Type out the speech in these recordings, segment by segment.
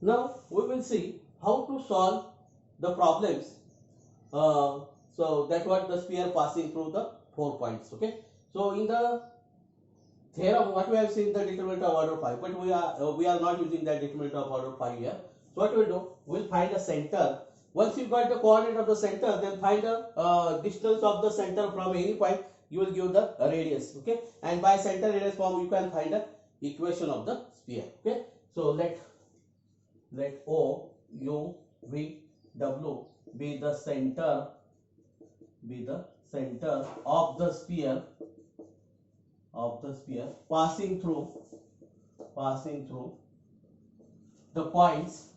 Now we will see how to solve the problems. So that what the sphere passing through the 4 points. Okay. So in the theorem, what we have seen the determinant of order 5, but we are not using that determinant of order 5 here. So what we'll do, we'll find a center. Once you got the coordinate of the center, then find the distance of the center from any point. You will give the radius. Okay, and by center radius form you can find the equation of the sphere. Okay, so let O U V W be the center, of the sphere, passing through the points,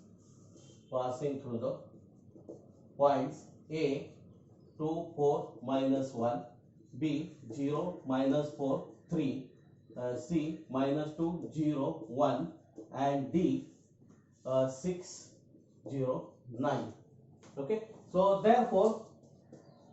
A 2 4 minus 1, B 0 minus 4 3, C minus 2 0 1, and D 6 0 9. Okay, so therefore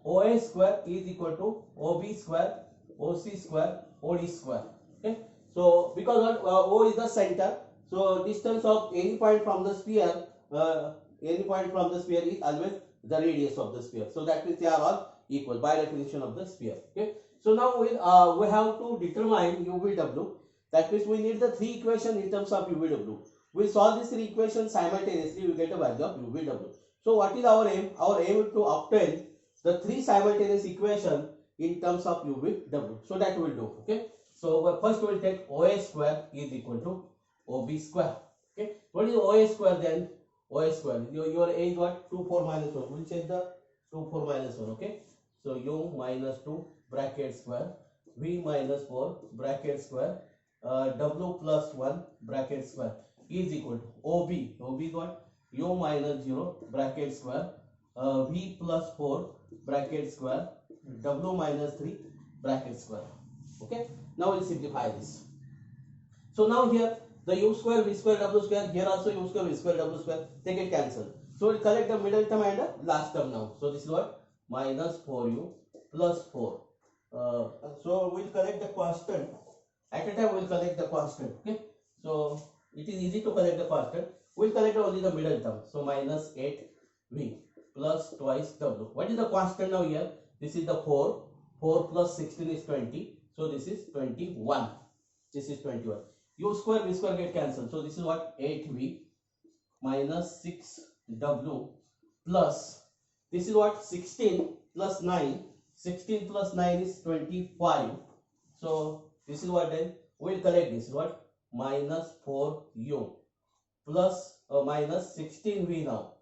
OA square is equal to OB square, OC square, OD square. Okay, so because O is the center, so distance of any point from the sphere, is always the radius of the sphere. So that means they are all equal by definition of the sphere. Okay, so now we have to determine UVW. That means we need the three equations in terms of UVW. We solve these three equations simultaneously. We get the value of UVW. So what is our aim? Our aim is to obtain the three simultaneous equation in terms of UVW. So that we will do. Okay. So first we will take OA square is equal to OB square. Okay. What is OA square then? OA square. Your A is what? 2 4 minus 1. We will check the 2 4 minus 1. Okay. So U minus 2 bracket square, V minus 4 bracket square, W plus 1 bracket square is equal to OB. OB is what? U minus 0 bracket square, V plus 4 bracket square, W minus 3 bracket square. Okay. Now we'll simplify this. So now here the U square, V square, W square, here also U square, V square, W square, they get cancelled. So we'll collect the middle term and the last term now. So this is what? Minus 4U plus 4. So we'll collect the constant. At a time we'll collect the constant. Okay. So it is easy to collect the constant. We'll collect only the middle term. So minus 8V plus twice W. What is the constant now here? This is the 4. 4 plus 16 is 20. So this is 21. This is 21. U square, V square get cancelled. So this is what? 8V minus 6W plus, this is what? 16 plus 9. 16 plus 9 is 25. So this is what then? We will collect this. What? Minus 4U plus minus 16V now.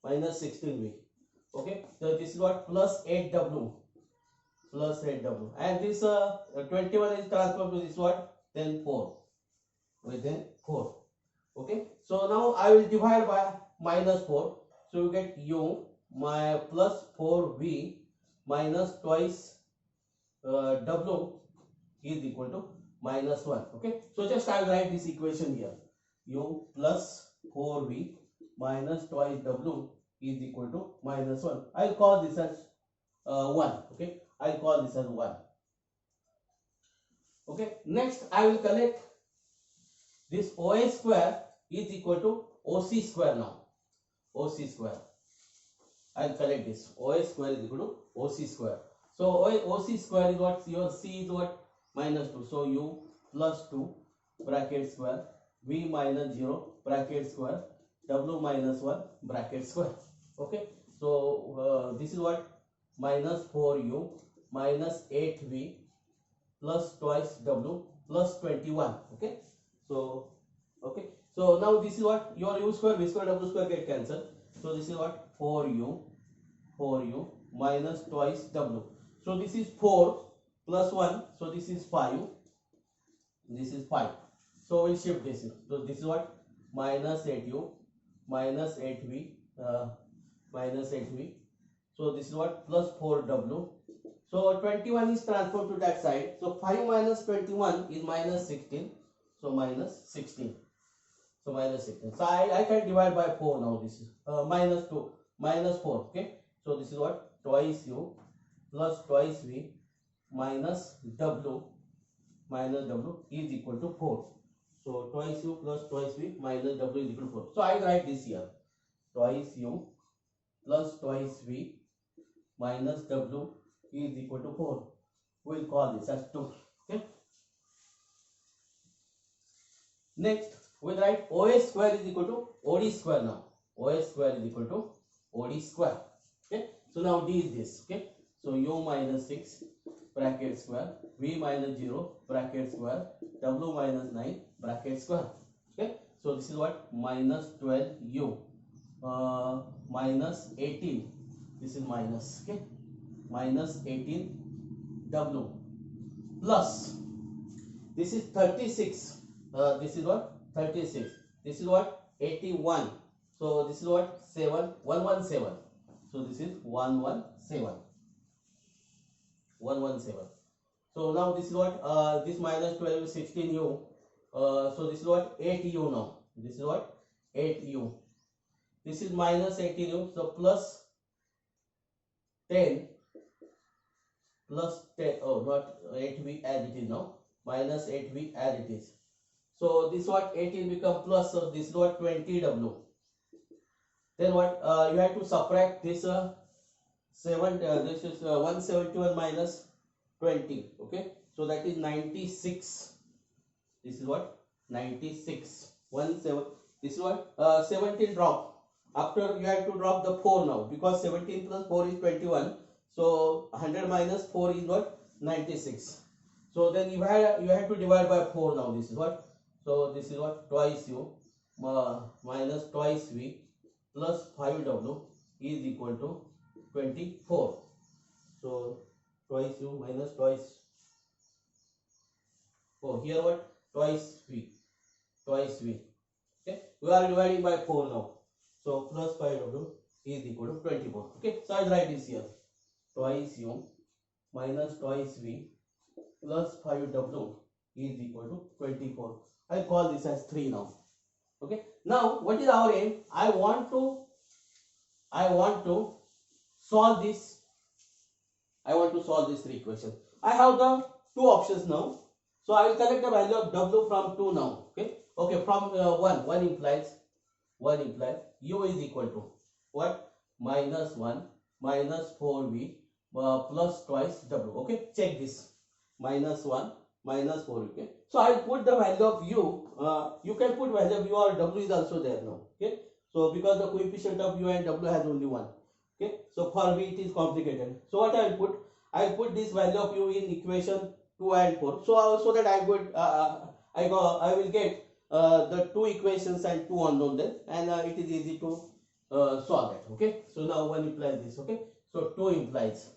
Minus 16V. Okay. So this is what? Plus 8W. Plus 8W. And this 21 is transformed to this what? Then 4. Within 4. Okay. So now I will divide by minus 4. So you get U my plus 4V minus twice W is equal to minus 1. Okay. So just I will write this equation here. U plus 4V minus twice W is equal to minus 1. I will call this as 1. Okay. I will call this as 1. Okay. Next I will collect this OA square is equal to OC square now. OC square. I will collect this. OA square is equal to OC square. So OC square is what? Your C is what? Minus 2. So U plus 2 bracket square, V minus 0 bracket square, W minus 1 bracket square. Okay. So this is what? Minus 4U minus 8V plus twice W plus 21. Okay. So okay. So now this is what? Your U square, V square, W square get cancelled. So this is what? 4U minus twice W. So this is 4 plus 1. So this is 5. This is 5. So we'll shift this. So this is what? Minus 8U minus 8V minus 8V. So this is what? Plus 4W. So 21 is transferred to that side. So 5 minus 21 is minus 16. So minus 16. So minus 16. So I can divide by 4 now. This is minus 2. Minus 4. Okay. So this is what? Twice U plus twice V minus W is equal to 4. So twice u plus twice v minus w is equal to 4. So I write this here. Twice u plus twice v minus w is equal to 4. We'll call this as 2. Okay. Next, we'll write OS square is equal to OD square now. OS square is equal to OD square. Okay. So now D is this. Okay. So u minus 6 bracket square, v minus 0 bracket square, w minus 9 bracket square. Okay. So this is what? Minus 12u minus 18. This is minus. Okay. Minus 18w plus this is 36. This is what? 36. This is what? 81. So this is what? 117. So this is 117. 117. So now this is what? This minus 12 is 16u. So this is what? 8u now. This is what? 8u. This is minus 18u. So plus 10. Plus 10. Oh, not 8v as it is now. Minus 8v as it is. So this what 18 become plus, so this is what 20w. Then what you have to subtract this 171 minus 20. Okay, so that is 96. This is what 96. 17. This is what 17 drop. After you have to drop the 4 now because 17 plus 4 is 21. So 100 minus 4 is what 96. So then you have to divide by 4 now. This is what. So this is what? Twice u minus twice v plus 5w is equal to 24. So twice u minus twice. Oh, here what? Twice v. Twice v. Okay. We are dividing by 4 now. So plus 5w is equal to 24. Okay. So I'll write this here. Twice u minus twice v plus 5w is equal to 24. I call this as 3 now. Okay. Now what is our aim? I want to solve this. I want to solve this 3 equation. I have the 2 options now. So I will collect the value of w from 2 now. Okay. Okay. From 1 implies u is equal to what? Minus 1 minus 4v plus twice w. Okay. Check this. Minus 1 minus 4. Okay. So I will put the value of u. You can put value of u or w is also there now. Okay. So because the coefficient of u and w has only 1. Okay. So for v it is complicated. So what I will put? I will put this value of u in equation 2 and 4. So that I will get the 2 equations and 2 unknown then, and it is easy to solve that. Okay. So now 1 implies this. Okay. So 2 implies.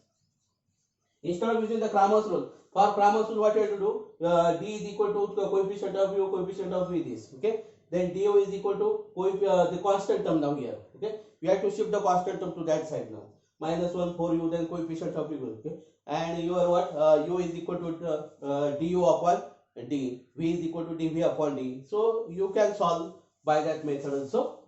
Instead of using the Cramer's rule, for Cramer's rule, what you have to do? D is equal to the coefficient of u, coefficient of v this. Okay. Then du is equal to the constant term now here. Okay. We have to shift the constant term to that side now. Minus 1 for u, then coefficient of u. Okay. And your what? U is equal to du upon d. V is equal to dv upon d. So you can solve by that method also.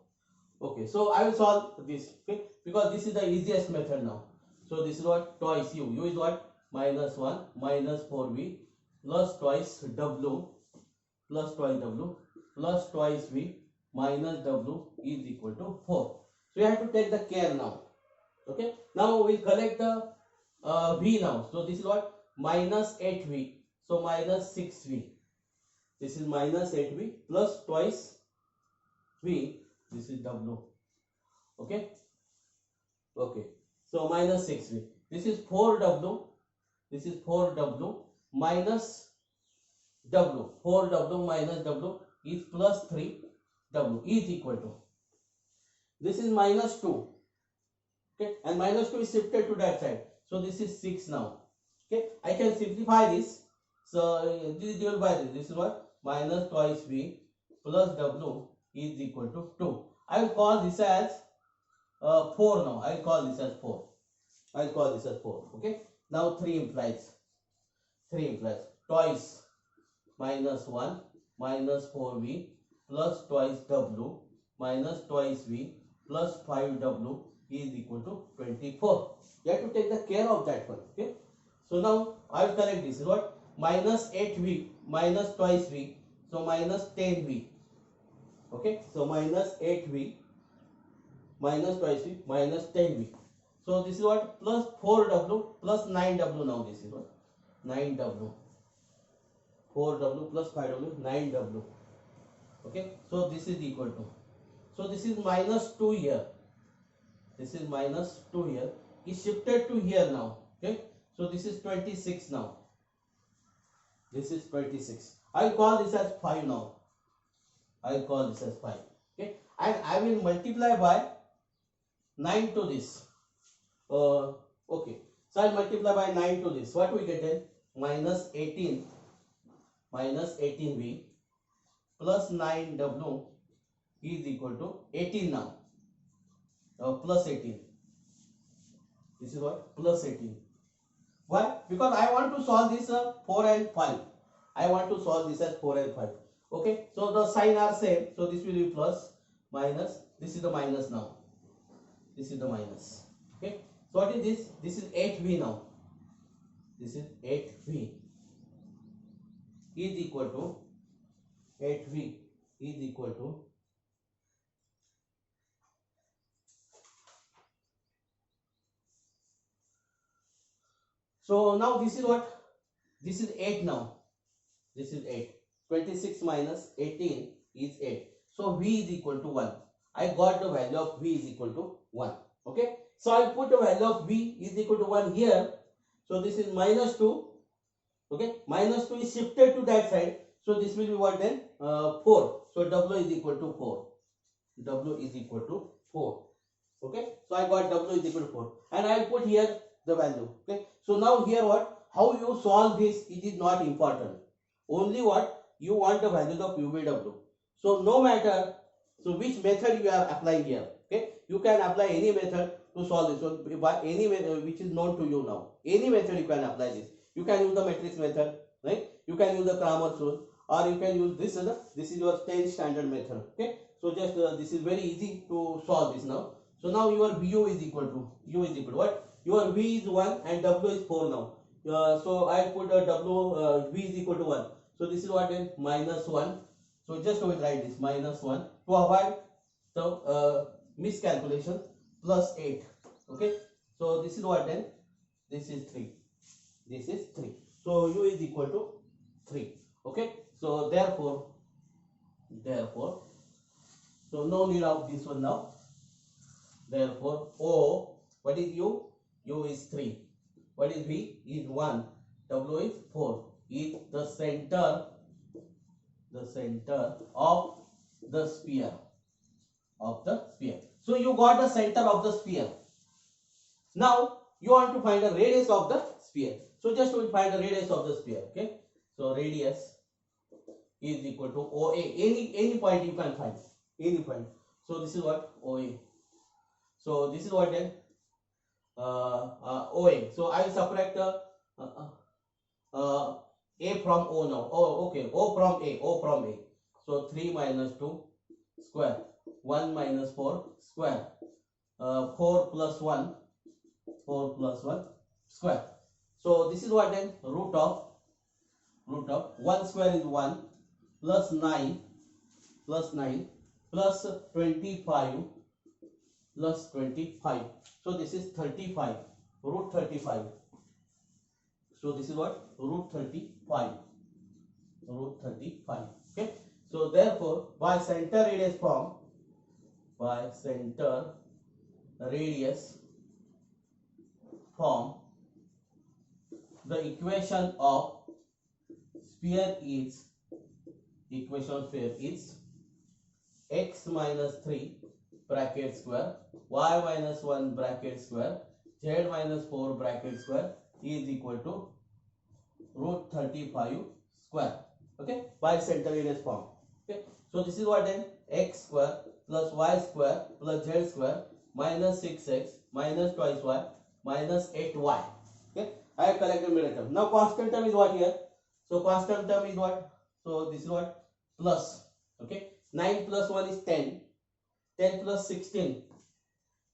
Okay. So I will solve this. Okay. Because this is the easiest method now. So this is what? Twice u. U is what? Minus 1 minus 4v plus twice w plus twice w plus twice v minus w is equal to 4. So you have to take the care now. Okay. Now we will collect the v now. So this is what? Minus 8v. So minus 6v. This is minus 8v plus twice v. This is w. Okay. Okay. So minus 6v. This is 4w. This is 4w minus w. 4w minus w is plus 3w is equal to. This is minus 2. Okay. And minus 2 is shifted to that side. So this is 6 now. Okay. I can simplify this. So this is divided by this. This is what? Minus twice v plus w is equal to 2. I will call this as 4 now. I will call this as 4. I will call this as 4. Okay. Now 3 implies. Twice minus 1 minus 4v plus twice w minus twice v plus 5w is equal to 24. You have to take the care of that one. Okay. So now I will correct this. What? Minus 8v minus twice v. So minus 10v. Okay, so minus 8v minus twice v minus 10v. So this is what? Plus 4w plus 9w. Now this is what? 9w. 4w plus 5w, 9w. Okay, so this is equal to, so this is minus 2 here, this is minus 2 here, is shifted to here now. Okay, so this is 26 now, this is 26. I'll call this as 5 now, I'll call this as 5. Okay, and I will multiply by 9 to this. Okay, so I'll multiply by 9 to this. What we get then? Minus 18 minus 18v plus 9w is equal to 18 now. Plus 18. This is what? Plus 18. Why? Because I want to solve this 4 and 5. I want to solve this as 4 and 5. Okay, so the sign are same. So this will be plus, minus. This is the minus now. This is the minus. Okay, so what is this? This is 8v now. This is 8v is equal to 8v is equal to so now this is what? This is 8 now. This is 8. 26 minus 18 is 8. So v is equal to 1. I got the value of v is equal to 1. Okay. So I put the value of v is equal to 1 here. So this is minus 2. Okay. Minus 2 is shifted to that side. So this will be what then? 4. So w is equal to 4. W is equal to 4. Okay. So I got w is equal to 4. And I will put here the value. Okay. So now here what? How you solve this, it is not important. Only what? You want the values of UVW. So no matter which method you are applying here. Okay. You can apply any method to solve this. So by any method which is known to you now. Any method you can apply this. You can use the matrix method, right? You can use the Cramer's rule, or you can use this. This is your 10 standard method. Okay. So just this is very easy to solve this now. So now your VU is equal to what? Your V is 1 and W is 4 now. So I put V is equal to 1. So this is what then? Minus 1. So just we write this minus 1 to avoid the miscalculation, plus 8. Okay. So this is what then? This is 3. This is 3. So U is equal to 3. Okay. So therefore, so no need of this one now. Therefore, O, what is U? U is 3. What is V? Is 1. W is 4. Is the center of the sphere. So you got the center of the sphere. Now you want to find the radius of the sphere. So just we find the radius of the sphere. Okay. So radius is equal to OA. Any point you can find. Any point. So this is what? OA. So this is what then? OA. So I will subtract A from O now. Oh, okay. O from A. So 3 minus 2 square. 1 minus 4 square. 4 plus 1 square. So this is what then? Root of 1 square is 1 plus 9 plus 25 plus 25. So this is 35. Root 35. So this is what? Root 35. Okay. So therefore, by center radius form, the equation of sphere is x minus 3 bracket square, y minus 1 bracket square, z minus 4 bracket square is equal to root 35 square. Okay, by center radius form. Okay, so this is what then? X square plus y square plus z square minus 6x minus twice y minus 8y. Okay, I have collected middle term. Now constant term is what here? So constant term is what? So this is what? Plus. Okay, 9 plus 1 is 10. 10 plus 16.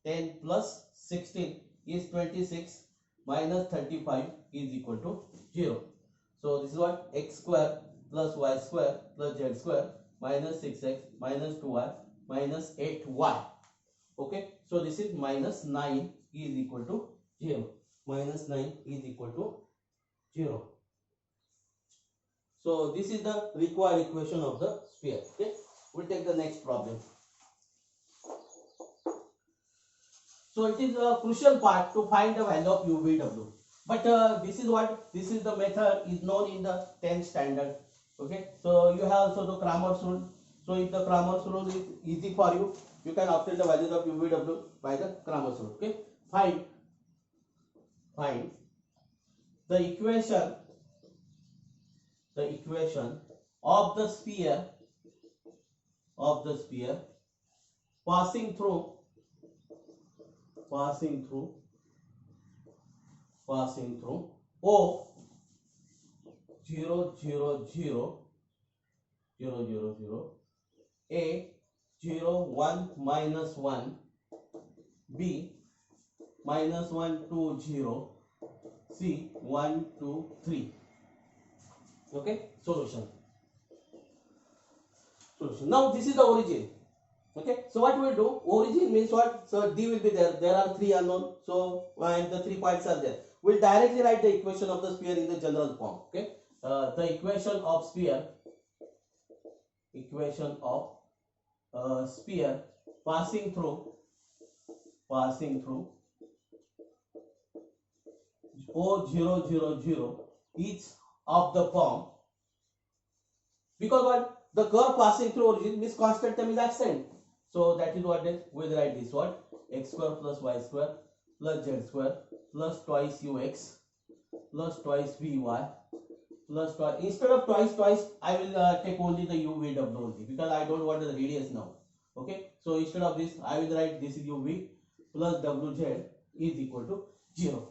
10 plus 16 is 26 minus 35 is equal to 0. So this is what? X square plus y square plus z square minus 6x minus 2y minus 8y. Okay, so this is minus 9 is equal to 0. Minus 9 is equal to 0. So this is the required equation of the sphere. Okay, we'll take the next problem. So it is a crucial part to find the value of UVW. But this is the method is known in the 10th standard. Okay, so you have also the Cramer's rule. So if the Cramer's rule is easy for you, you can obtain the values of UVW by the Cramer's rule. Okay, find the equation of the sphere passing through O 0 0 0 0 0 0 A 0 1 minus 1 B minus 1 2 0 C 1 2 3. Okay, solution. Now this is the origin. Okay, so what we will do, origin means what? So D will be there. There are 3 unknown. So and the 3 points are there. We'll directly write the equation of the sphere in the general form. Okay, the equation of sphere passing through O 0 0 0 is of the form, because what, the curve passing through origin means constant term is absent. So that is what then we'll write this, what, x square plus y square plus z square plus twice ux plus twice vy plus twice, instead of twice I will take only the UVW only, because I don't want the radius now. Okay, so instead of this I will write this is UV plus WZ is equal to 0.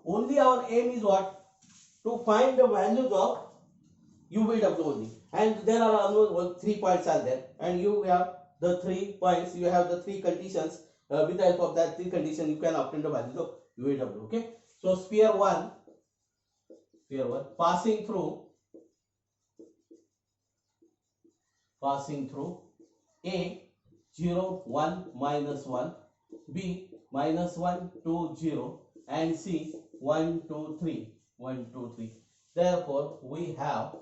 Only our aim is what, to find the values of UVW only, and there are almost 3 points are there, and you have the 3 points, you have the 3 conditions. With the help of that 3 conditions you can obtain the values of UVW. Okay, so sphere 1 passing through A 0 1 minus 1 B minus 1 2 0 and C 1 2 3 1 2 3. Therefore we have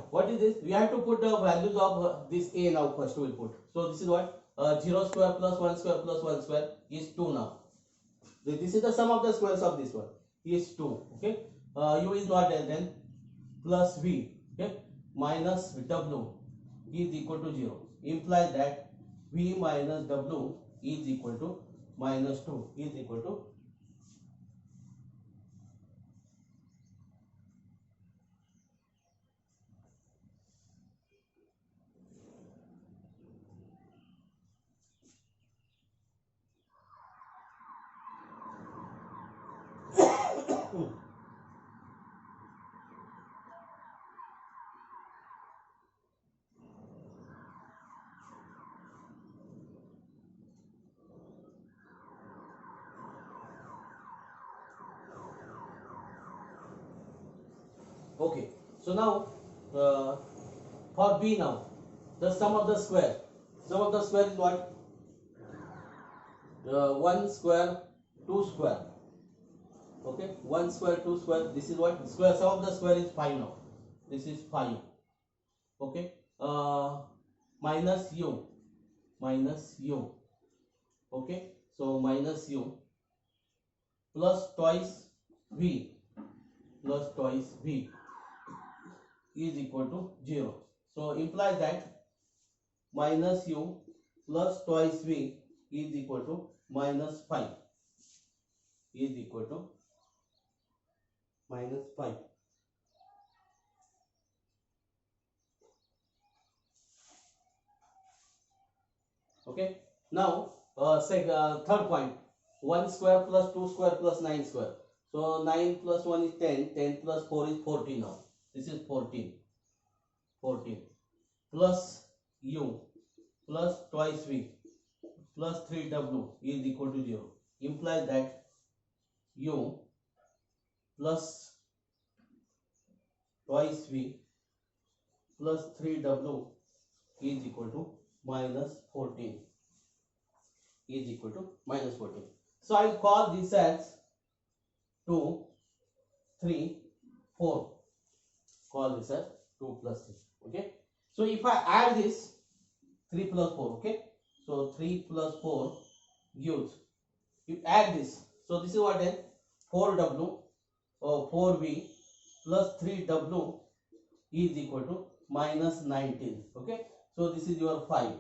what is this? We have to put the values of this A now. First we will put. So this is what, 0 square plus 1 square plus 1 square is 2 now. This is the sum of the squares of this one is 2. Okay, U is not there, then plus V, okay, minus W is equal to 0. Implies that V minus W is equal to minus 2 is equal to . Okay, so now for B now, the sum of the square is what, 1 square 2 square. Okay, 1 square 2 square, this is what, square sum of the square is 5 now. This is 5. Okay, minus U. Okay, so minus U plus twice V is equal to 0. So implies that minus U plus twice V is equal to minus 5 is equal to minus 5. Okay, now third point, 1 square plus 2 square plus 9 square. So 9 plus 1 is 10, 10 plus 4 is 14 now. This is 14 plus U plus twice V plus 3W is equal to 0. Implies that U plus twice V plus 3W is equal to minus 14 is equal to minus 14. So I'll call this as 2, 3, 4. Call this as 2 plus 3. Okay. So if I add this 3 plus 4, okay. So 3 plus 4 gives, you add this. So this is what then 4W or 4V plus 3W is equal to minus 19. Okay. So this is your 5.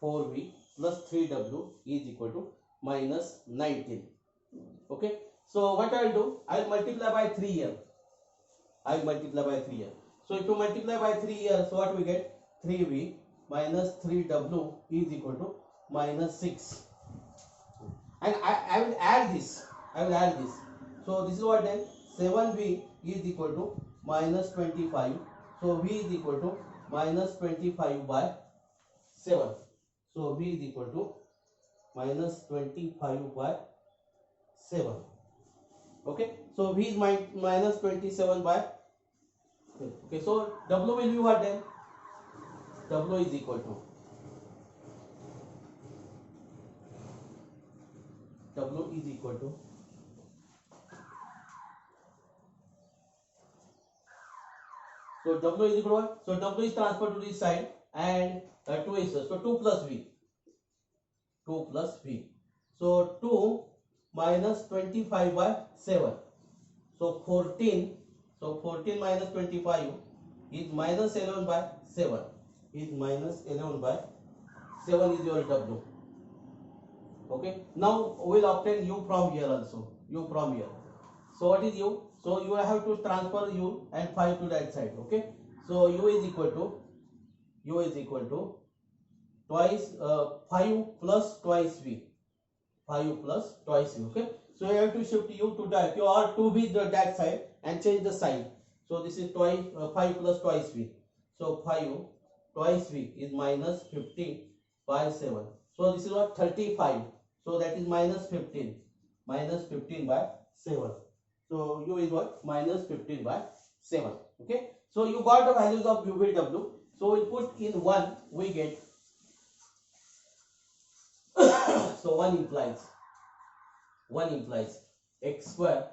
4V plus 3W is equal to minus 19. Okay. So what I will do, I will multiply by 3 here. I will multiply by 3 here. So if you multiply by 3 here, so what we get? 3V minus 3W is equal to minus 6. And I will add this. I will add this. So this is what then 7V is equal to minus 25. So V is equal to minus 25 by 7. So V is equal to minus 25 by 7. Okay. So V is minus 27 by. Okay. So W will be what then? W is equal to. W is equal to. So W is equal to what? So W is transferred to this side and 2 is so 2 plus V. 2 plus V. So 2 minus 25 by 7. So 14. So 14 minus 25 is minus 11 by 7. Is minus 11 by 7 is your W. Okay. Now we will obtain U from here also. U from here. So what is U? So you have to transfer U and 5 to that side. Okay. So U is equal to twice 5 plus twice V. 5 plus twice V. Okay. So you have to shift U to that. You are to be that side and change the sign. So this is twice 5 plus twice V. So 5 twice V is minus 15 by 7. So this is what 35. So that is minus 15. Minus 15 by 7. So U is what? Minus 15 by 7. Okay. So you got the values of U V W. So we put in 1, we get. So 1 implies x square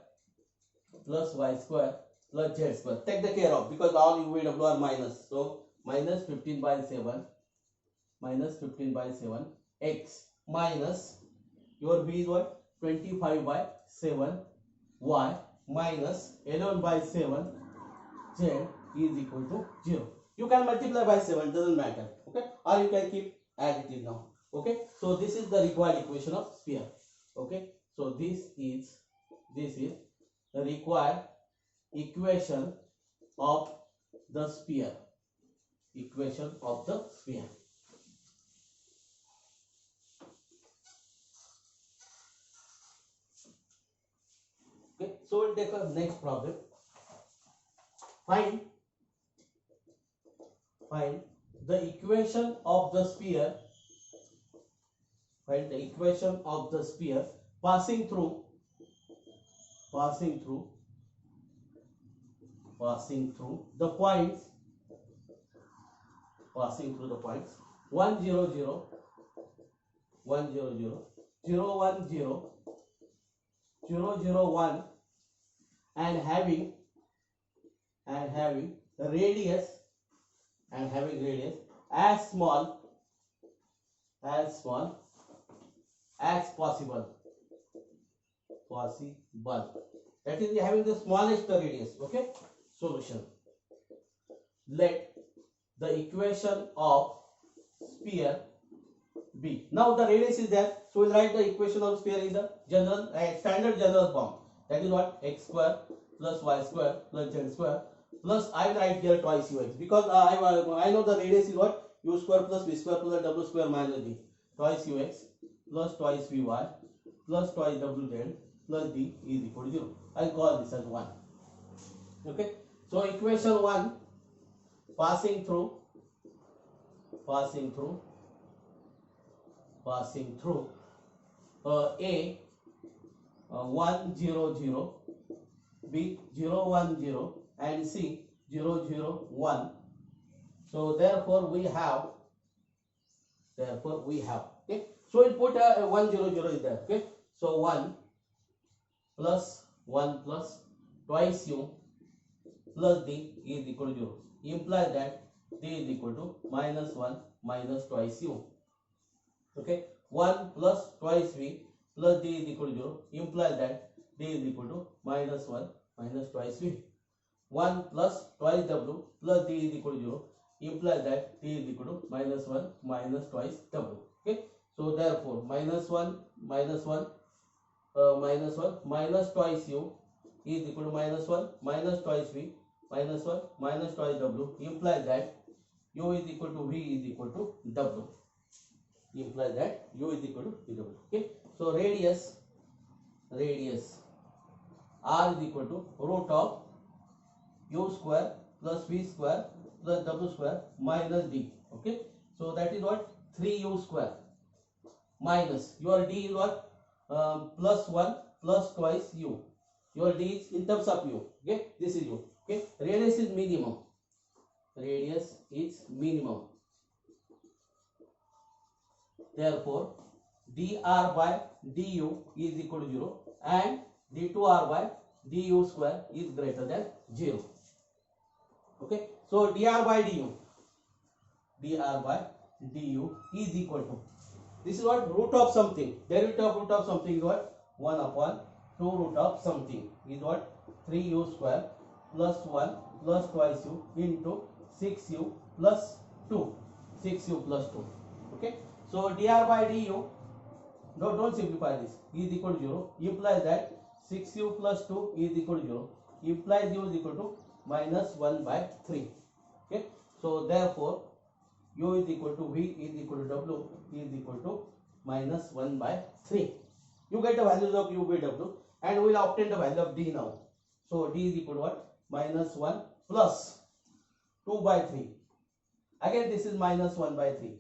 plus y square plus z square. Take the care of, because all U V W are minus. So minus 15 by 7. Minus 15 by 7 x minus your V is what? 25 by 7 y minus 11 by 7 z is equal to 0. You can multiply by 7, doesn't matter. Okay. Or you can keep as it is now. Okay. So this is the required equation of sphere. Okay. So this is the required equation of the sphere. Equation of the sphere. Okay. So we'll take a next problem. Find the equation of the sphere. Find the equation of the sphere passing through the points 1 0 0 1 0 0 0 1 0 0 0 1 and having the radius as small as possible. That is having the smallest radius. Okay. Solution. Let the equation of sphere be. Now the radius is there, so we'll write the equation of sphere in the general standard general form. That is what? X square plus y square plus z square plus I will write here twice ux, because I know the radius is what? U square plus v square plus w square minus d. Twice ux plus twice vy plus twice wz plus d is equal to 0. I'll call this as 1. Okay. So equation 1 passing through A 1 0 0, B 0 1 0, and C 0 0 1. So therefore we have okay. So we'll put a 1 0 0 is there. Okay. So 1 plus twice U plus D is equal to 0. Implies that D is equal to minus 1 minus twice U. Okay. 1 plus twice V plus D is equal to 0. Implies that D is equal to minus 1 minus twice V. 1 plus twice W plus D is equal to 0 implies that D is equal to minus 1 minus twice W. Okay. So therefore minus 1 minus 1 minus twice U is equal to minus 1 minus twice V minus 1 minus twice W implies that U is equal to V is equal to W. Implies that U is equal to V W. Okay. So radius R is equal to root of U square plus V square plus W square minus D. Okay. So that is what 3U square minus your D is what plus 1 plus twice U. Your D is in terms of U. Okay. This is U. Okay. Radius is minimum. Therefore dr by du is equal to 0 and d2r by du square is greater than 0. Okay. So dr by du is equal to, this is what root of something, derivative of root of something is what 1 upon 2 root of something is what 3u square plus 1 plus twice u into 6u plus 2. Okay. So dr by du, don't simplify this, is equal to 0 implies that 6u plus 2 is equal to 0 implies u is equal to minus 1 by 3. Okay. So therefore u is equal to V is equal to W is equal to minus 1 by 3. You get the values of U, V, W and we will obtain the value of D now. So D is equal to what? Minus 1 plus 2 by 3. Again this is minus 1 by 3.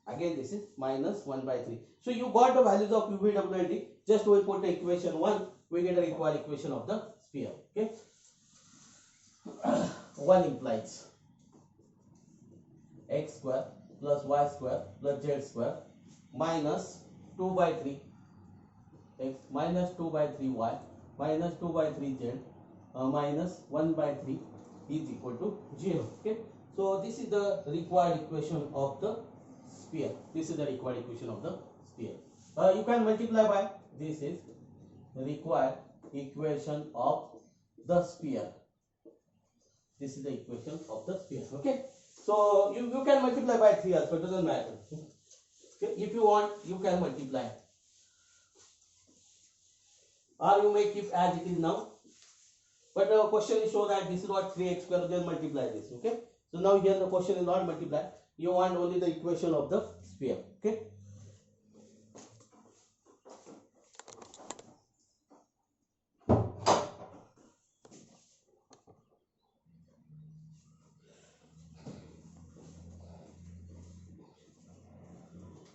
Again this is minus 1 by 3. So you got the values of U, V, W and D. Just we put the equation 1, we get a required equation of the sphere. Okay. 1 implies x square plus y square plus z square minus 2 by 3 x minus 2 by 3 y minus 2 by 3 z minus 1 by 3 is equal to 0. Okay. So this is the required equation of the sphere. You can multiply by, this is the required equation of the sphere. This is the equation of the sphere. Okay. So you can multiply by 3 also, it doesn't matter. Okay. If you want, you can multiply. Or you make it as it is now. But the question is show that this is what 3x square, then multiply this. Okay. So now here the question is not multiply. You want only the equation of the sphere. Okay.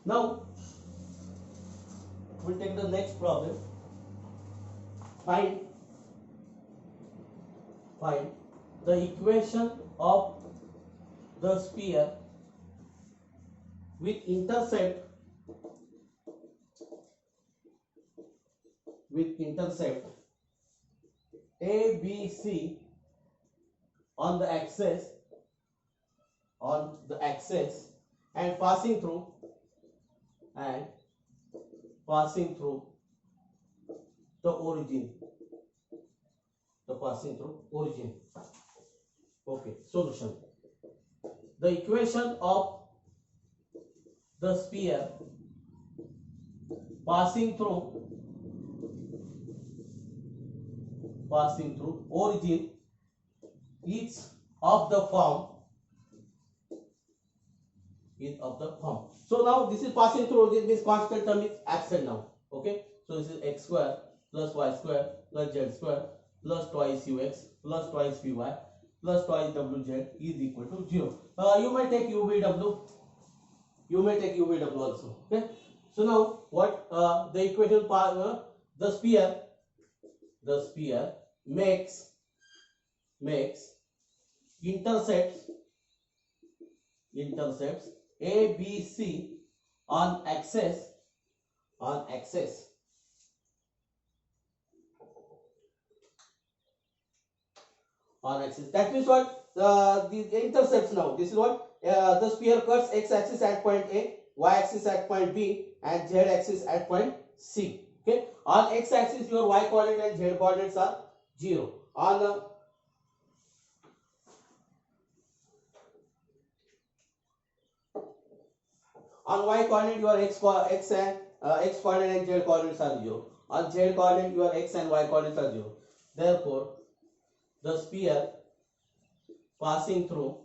Now we'll take the next problem. Find the equation of the sphere with intercept ABC on the axis and passing through the origin. Okay. Solution. The equation of the sphere passing through origin is of the form. So now this is passing through origin, means constant term is absent now. Okay. So this is x square plus y square plus z square plus twice ux plus twice vy plus twice wz is equal to 0. You may take UVW. Also. Okay. So now what the equation the sphere makes intercepts A, B, C on axis That means what? The intercepts now. This is what? The sphere cuts x-axis at point A, y-axis at point B, and z-axis at point C. Okay. On x-axis, your y-coordinate and z-coordinates are 0. On y-coordinate, your x coordinate and z coordinates are 0. On z coordinate, your x and y coordinates are 0. Therefore, the sphere passing through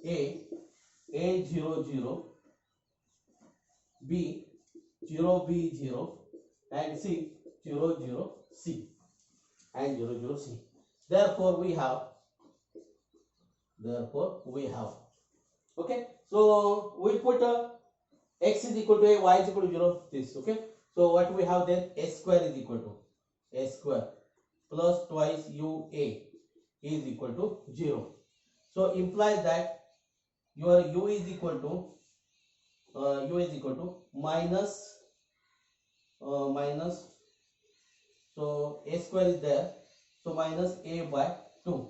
A 0 0, B 0 B 0, and C 0 0 C and 0 0 C. Therefore we have okay. So we put x is equal to a, y is equal to 0. This okay. So what we have then? S square is equal to a square plus twice ua is equal to 0. So implies that your u is equal to minus so a square is there, so minus a by 2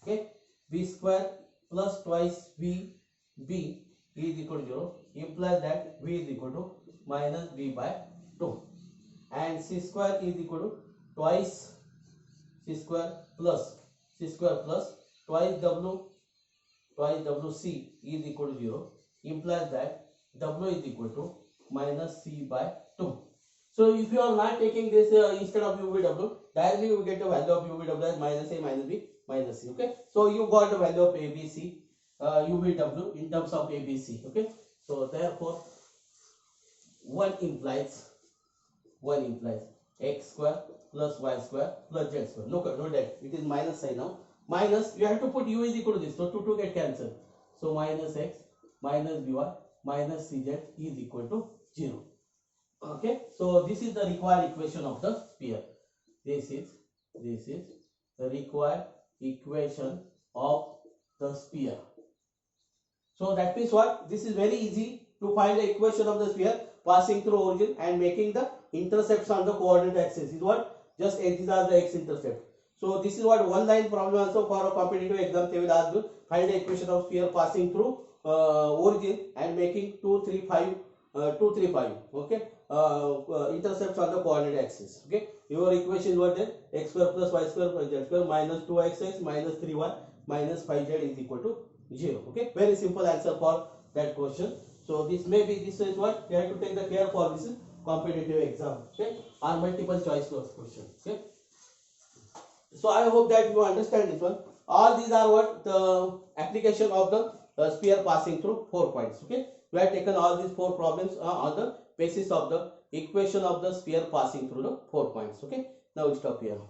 okay. B square plus twice b is equal to 0, implies that b is equal to minus b by 2, and c square is equal to twice c square plus twice wc is equal to 0, implies that w is equal to minus c by 2. So if you are not taking this instead of UVW, directly you get the value of UVW as minus a minus b minus c. Okay. So you got the value of ABC UVW in terms of ABC. Okay. So therefore one implies x square plus y square plus z square. No that it is minus sign now. Minus, you have to put u is equal to this, so 2 get cancelled. So minus x minus by minus cz is equal to 0. Okay, so this is the required equation of the sphere. This is the required equation of the sphere. So that means what? This is very easy to find the equation of the sphere passing through origin and making the intercepts on the coordinate axis. Is what? Just these are the x-intercept. So this is what one line problem also for a competitive exam they will ask you. Find the equation of sphere passing through origin and making 2 3 5 okay, intercepts on the coordinate axis. Okay, your equation was then x square plus y square plus z square minus 2xx minus 3y minus 5z is equal to 0. Okay, very simple answer for that question. So this is what you have to take the care for this competitive exam. Okay, or multiple choice question. Okay. So I hope that you understand this one. All these are what the application of the sphere passing through 4 points. Okay, we have taken all these 4 problems on the basis of the equation of the sphere passing through the 4 points. Okay, now we stop here.